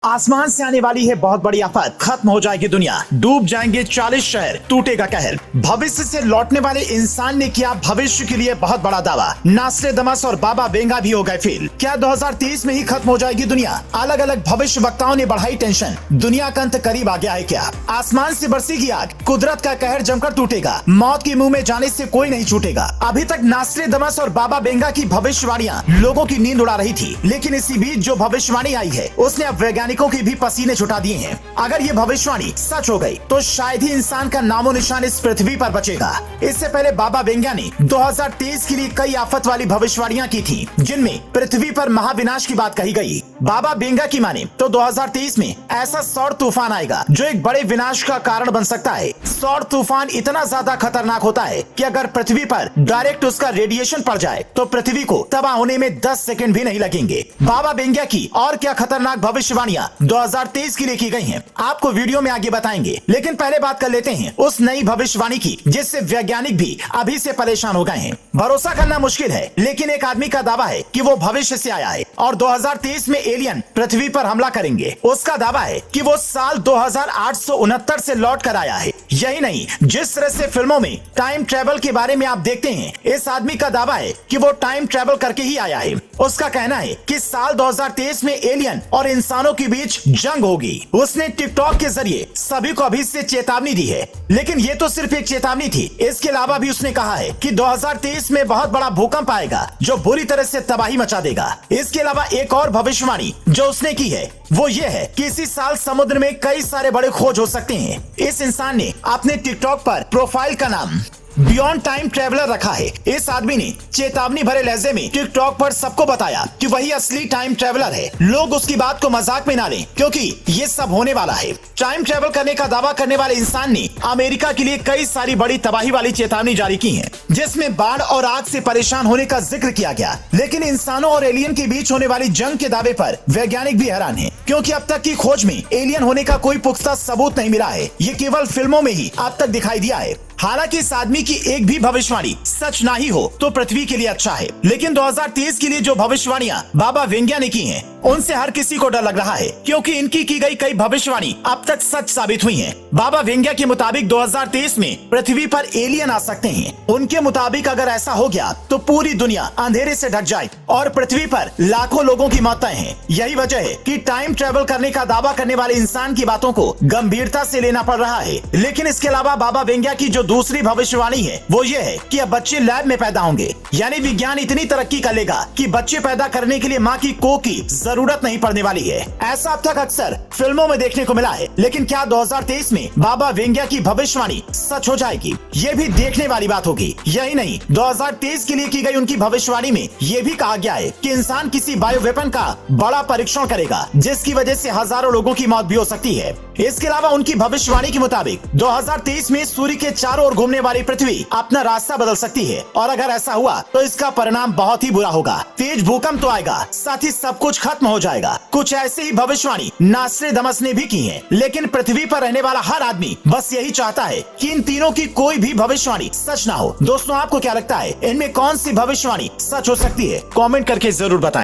आसमान से आने वाली है बहुत बड़ी आफत, खत्म हो जाएगी दुनिया, डूब जाएंगे 40 शहर, टूटेगा कहर। भविष्य से लौटने वाले इंसान ने किया भविष्य के लिए बहुत बड़ा दावा। नास्ट्रेडमस और बाबा वेंगा भी हो गए फेल। क्या 2030 में ही खत्म हो जाएगी दुनिया? अलग अलग भविष्य वक्ताओं ने बढ़ाई टेंशन। दुनिया का अंत करीब आ गया है क्या? आसमान से बरसेगी आग, कुदरत का कहर जमकर टूटेगा, मौत के मुंह में जाने से कोई नहीं छूटेगा। अभी तक नास्ट्रेडमस और बाबा वेंगा की भविष्यवाणियां लोगों की नींद उड़ा रही थी, लेकिन इसी बीच जो भविष्यवाणी आई है उसने अब वैज्ञानिकों के भी पसीने छुटा दिए हैं। अगर ये भविष्यवाणी सच हो गई तो शायद ही इंसान का नामो निशान इस पृथ्वी पर बचेगा। इससे पहले बाबा वेंगा ने 2023 के लिए कई आफत वाली भविष्यवाणियां की थी, जिनमें पृथ्वी पर महाविनाश की बात कही गई। बाबा वेंगा की माने तो 2023 में ऐसा सौर तूफान आएगा जो एक बड़े विनाश का कारण बन सकता है। सौर तूफान इतना ज्यादा खतरनाक होता है कि अगर पृथ्वी पर डायरेक्ट उसका रेडिएशन पड़ जाए तो पृथ्वी को तबाह होने में 10 सेकंड भी नहीं लगेंगे। बाबा वेंगा की और क्या खतरनाक भविष्यवाणियां 2023 के लिए की गई हैं, आपको वीडियो में आगे बताएंगे। लेकिन पहले बात कर लेते हैं उस नई भविष्यवाणी की जिससे वैज्ञानिक भी अभी से परेशान हो गए हैं। भरोसा करना मुश्किल है, लेकिन एक आदमी का दावा है कि वो भविष्य से आया है और 2023 में एलियन पृथ्वी पर हमला करेंगे। उसका दावा है कि वो साल 2869 से लौट कर आया है। यही नहीं, जिस तरह से फिल्मों में टाइम ट्रेवल के बारे में आप देखते हैं, इस आदमी का दावा है कि वो टाइम ट्रेवल करके ही आया है। उसका कहना है कि साल 2023 में एलियन और इंसानों के बीच जंग होगी। उसने टिकटॉक के जरिए सभी को अभी से चेतावनी दी है, लेकिन ये तो सिर्फ एक चेतावनी थी। इसके अलावा भी उसने कहा है कि 2023 में बहुत बड़ा भूकंप आएगा जो बुरी तरह से तबाही मचा देगा। इसके अलावा एक और भविष्यवाणी जो उसने की है वो ये है कि इसी साल समुद्र में कई सारे बड़े खोज हो सकते हैं। इस इंसान ने अपने टिकटॉक पर प्रोफाइल का नाम बियॉन्ड टाइम ट्रेवलर रखा है। इस आदमी ने चेतावनी भरे लहजे में टिकटॉक पर सबको बताया कि वही असली टाइम ट्रेवलर है। लोग उसकी बात को मजाक में ना लें, क्योंकि ये सब होने वाला है। टाइम ट्रेवल करने का दावा करने वाले इंसान ने अमेरिका के लिए कई सारी बड़ी तबाही वाली चेतावनी जारी की है, जिसमें बाढ़ और आग से परेशान होने का जिक्र किया गया। लेकिन इंसानों और एलियन के बीच होने वाली जंग के दावे पर वैज्ञानिक भी हैरान है, क्योंकि अब तक की खोज में एलियन होने का कोई पुख्ता सबूत नहीं मिला है। ये केवल फिल्मों में ही अब तक दिखाई दिया है। हालांकि इस आदमी की एक भी भविष्यवाणी सच ना ही हो तो पृथ्वी के लिए अच्छा है, लेकिन 2030 के लिए जो भविष्यवाणियां बाबा वेंगा ने की हैं, उनसे हर किसी को डर लग रहा है, क्योंकि इनकी की गई कई भविष्यवाणी अब तक सच साबित हुई हैं। बाबा वेंगा के मुताबिक 2023 में पृथ्वी पर एलियन आ सकते हैं। उनके मुताबिक अगर ऐसा हो गया तो पूरी दुनिया अंधेरे से ढक जाए और पृथ्वी पर लाखों लोगों की मौत तय है। यही वजह है कि टाइम ट्रेवल करने का दावा करने वाले इंसान की बातों को गंभीरता से लेना पड़ रहा है। लेकिन इसके अलावा बाबा वेंगा की जो दूसरी भविष्यवाणी है वो ये है कि अब बच्चे लैब में पैदा होंगे, यानी विज्ञान इतनी तरक्की कर लेगा कि बच्चे पैदा करने के लिए माँ की कोख की जरूरत नहीं पड़ने वाली है। ऐसा अब तक अक्सर फिल्मों में देखने को मिला है, लेकिन क्या 2023 में बाबा वेंगा की भविष्यवाणी सच हो जाएगी? ये भी देखने वाली बात होगी। यही नहीं, 2023 के लिए की गई उनकी भविष्यवाणी में ये भी कहा गया है कि इंसान किसी बायो वेपन का बड़ा परीक्षण करेगा, जिसकी वजह से हजारों लोगों की मौत भी हो सकती है। इसके अलावा उनकी भविष्यवाणी के मुताबिक 2023 में सूर्य के चारों ओर घूमने वाली पृथ्वी अपना रास्ता बदल सकती है, और अगर ऐसा हुआ तो इसका परिणाम बहुत ही बुरा होगा। तेज भूकंप तो आएगा, साथ ही सब कुछ खत्म हो जाएगा। कुछ ऐसी ही भविष्यवाणी नास्ट्रेडमस ने भी की है, लेकिन पृथ्वी पर रहने वाला हर आदमी बस यही चाहता है कि इन तीनों की कोई भी भविष्यवाणी सच ना हो। दोस्तों, आपको क्या लगता है, इनमें कौन सी भविष्यवाणी सच हो सकती है? कमेंट करके जरूर बताएं।